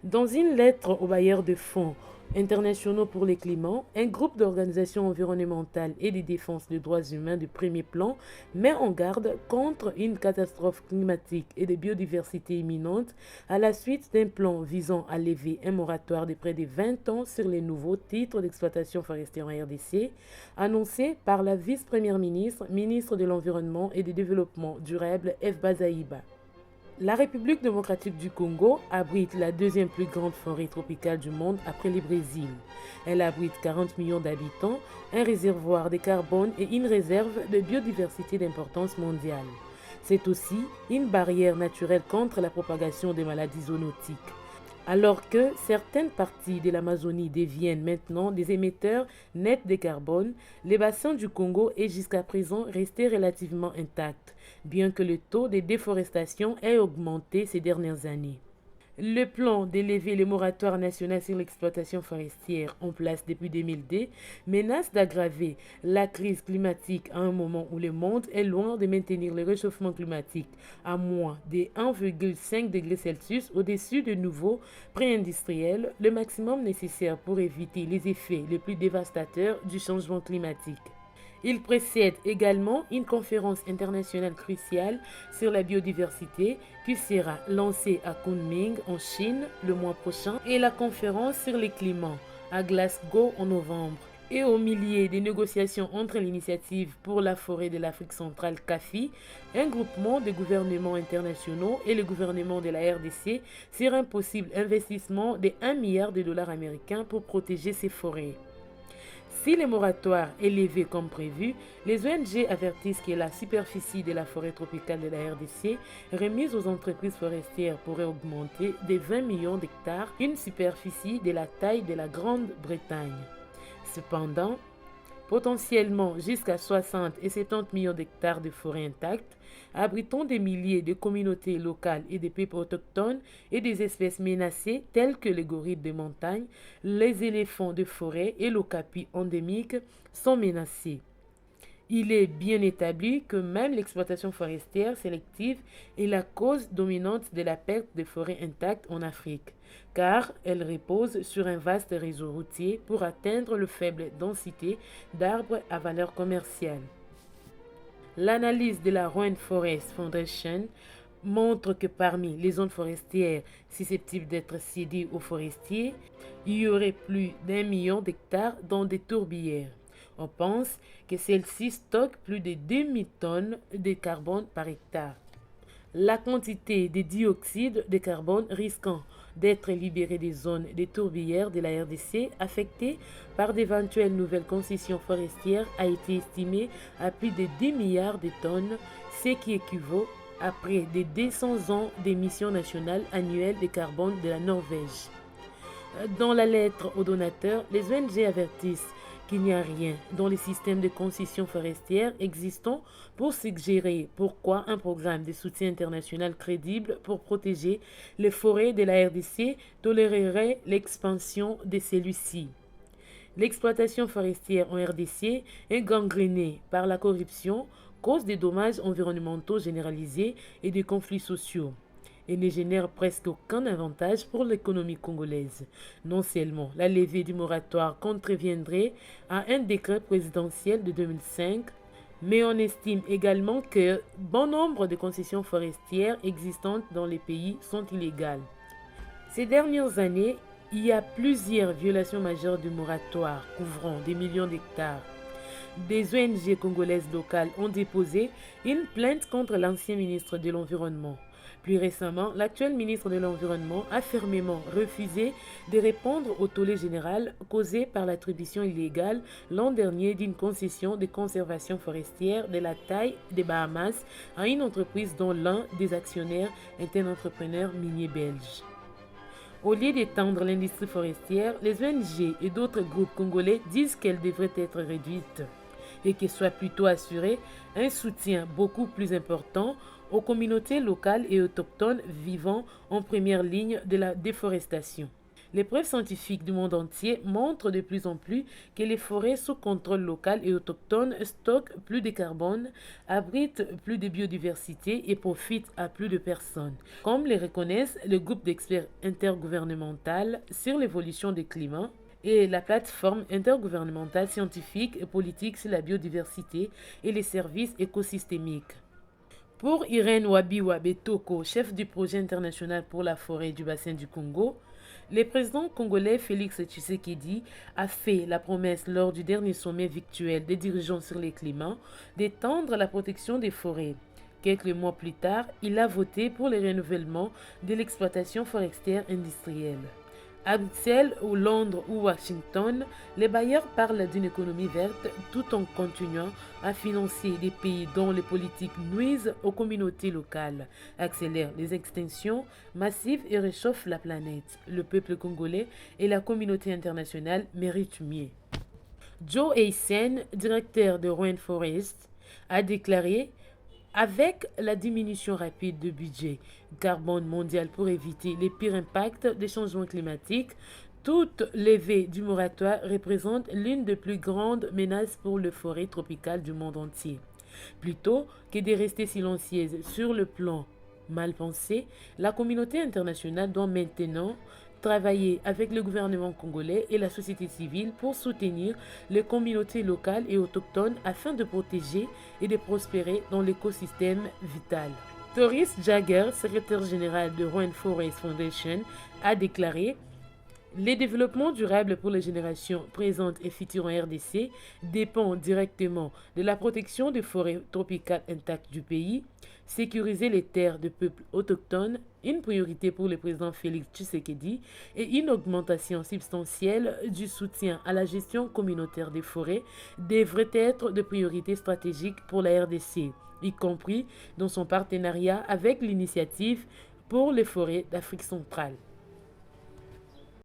Dans une lettre aux bailleurs de fonds internationaux pour le climat, un groupe d'organisations environnementales et de défense des droits humains de premier plan met en garde contre une catastrophe climatique et de biodiversité imminente à la suite d'un plan visant à lever un moratoire de près de 20 ans sur les nouveaux titres d'exploitation forestière en RDC, annoncé par la vice-première ministre, ministre de l'Environnement et du Développement durable, F. Bazaïba. La République démocratique du Congo abrite la deuxième plus grande forêt tropicale du monde après le Brésil. Elle abrite 40 millions d'habitants, un réservoir de carbone et une réserve de biodiversité d'importance mondiale. C'est aussi une barrière naturelle contre la propagation des maladies zoonotiques. Alors que certaines parties de l'Amazonie deviennent maintenant des émetteurs nets de carbone, le bassin du Congo est jusqu'à présent resté relativement intact, bien que le taux de déforestation ait augmenté ces dernières années. Le plan d'élever le moratoire national sur l'exploitation forestière en place depuis 2002 menace d'aggraver la crise climatique à un moment où le monde est loin de maintenir le réchauffement climatique à moins de 1,5 degrés Celsius au-dessus de niveaux pré-industriels, le maximum nécessaire pour éviter les effets les plus dévastateurs du changement climatique. Il précède également une conférence internationale cruciale sur la biodiversité qui sera lancée à Kunming en Chine le mois prochain et la conférence sur le climat à Glasgow en novembre. Et au milieu des négociations entre l'Initiative pour la forêt de l'Afrique centrale CAFI, un groupement de gouvernements internationaux et le gouvernement de la RDC sur un possible investissement de 1 milliard de dollars américains pour protéger ces forêts. Si le moratoire est levé comme prévu, les ONG avertissent que la superficie de la forêt tropicale de la RDC remise aux entreprises forestières pourrait augmenter de 20 millions d'hectares, une superficie de la taille de la Grande-Bretagne. Cependant, potentiellement jusqu'à 60 et 70 millions d'hectares de forêts intactes, abritant des milliers de communautés locales et des peuples autochtones et des espèces menacées telles que les gorilles de montagne, les éléphants de forêt et l'okapi endémique sont menacés. Il est bien établi que même l'exploitation forestière sélective est la cause dominante de la perte de forêts intactes en Afrique, car elle repose sur un vaste réseau routier pour atteindre le faible densité d'arbres à valeur commerciale. L'analyse de la Rainforest Foundation montre que parmi les zones forestières susceptibles d'être cédées aux forestiers, il y aurait plus d'1 million d'hectares dans des tourbières. On pense que celles-ci stockent plus de 2000 tonnes de carbone par hectare. La quantité de dioxyde de carbone risquant d'être libérée des zones des tourbières de la RDC affectées par d'éventuelles nouvelles concessions forestières a été estimée à plus de 10 milliards de tonnes, ce qui équivaut à près de 200 ans d'émissions nationales annuelles de carbone de la Norvège. Dans la lettre aux donateurs, les ONG avertissent qu'il n'y a rien dans les systèmes de concession forestière existants pour suggérer pourquoi un programme de soutien international crédible pour protéger les forêts de la RDC tolérerait l'expansion de celui-ci. L'exploitation forestière en RDC est gangrénée par la corruption, cause des dommages environnementaux généralisés et des conflits sociaux et ne génère presque aucun avantage pour l'économie congolaise. Non seulement la levée du moratoire contreviendrait à un décret présidentiel de 2005, mais on estime également que bon nombre de concessions forestières existantes dans les pays sont illégales. Ces dernières années, il y a plusieurs violations majeures du moratoire couvrant des millions d'hectares. Des ONG congolaises locales ont déposé une plainte contre l'ancien ministre de l'Environnement. Plus récemment, l'actuel ministre de l'Environnement a fermement refusé de répondre au tollé général causé par l'attribution illégale l'an dernier d'une concession de conservation forestière de la taille des Bahamas à une entreprise dont l'un des actionnaires est un entrepreneur minier belge. Au lieu d'étendre l'industrie forestière, les ONG et d'autres groupes congolais disent qu'elle devrait être réduite et qu'il soit plutôt assuré un soutien beaucoup plus important aux communautés locales et autochtones vivant en première ligne de la déforestation. Les preuves scientifiques du monde entier montrent de plus en plus que les forêts sous contrôle local et autochtone stockent plus de carbone, abritent plus de biodiversité et profitent à plus de personnes, comme les reconnaissent le groupe d'experts intergouvernemental sur l'évolution du climat et la plateforme intergouvernementale scientifique et politique sur la biodiversité et les services écosystémiques. Pour Irène Wabiwa Betoko, chef du projet international pour la forêt du bassin du Congo, le président congolais Félix Tshisekedi a fait la promesse lors du dernier sommet virtuel des dirigeants sur le climat d'étendre la protection des forêts. Quelques mois plus tard, il a voté pour le renouvellement de l'exploitation forestière industrielle. À Bruxelles, ou Londres ou Washington, les bailleurs parlent d'une économie verte tout en continuant à financer des pays dont les politiques nuisent aux communautés locales, accélèrent les extinctions massives et réchauffent la planète. Le peuple congolais et la communauté internationale méritent mieux. Joe Haysen, directeur de Rainforest, a déclaré: avec la diminution rapide de budget carbone mondial pour éviter les pires impacts des changements climatiques, toute levée du moratoire représente l'une des plus grandes menaces pour les forêts tropicales du monde entier. Plutôt que de rester silencieuse sur le plan mal pensé, la communauté internationale doit maintenant travailler avec le gouvernement congolais et la société civile pour soutenir les communautés locales et autochtones afin de protéger et de prospérer dans l'écosystème vital. Doris Jagger, secrétaire général de Rainforest Foundation, a déclaré: le développement durable pour les générations présentes et futures en RDC dépend directement de la protection des forêts tropicales intactes du pays, sécuriser les terres de peuples autochtones, une priorité pour le président Félix Tshisekedi, et une augmentation substantielle du soutien à la gestion communautaire des forêts devraient être de priorités stratégiques pour la RDC, y compris dans son partenariat avec l'initiative pour les forêts d'Afrique centrale.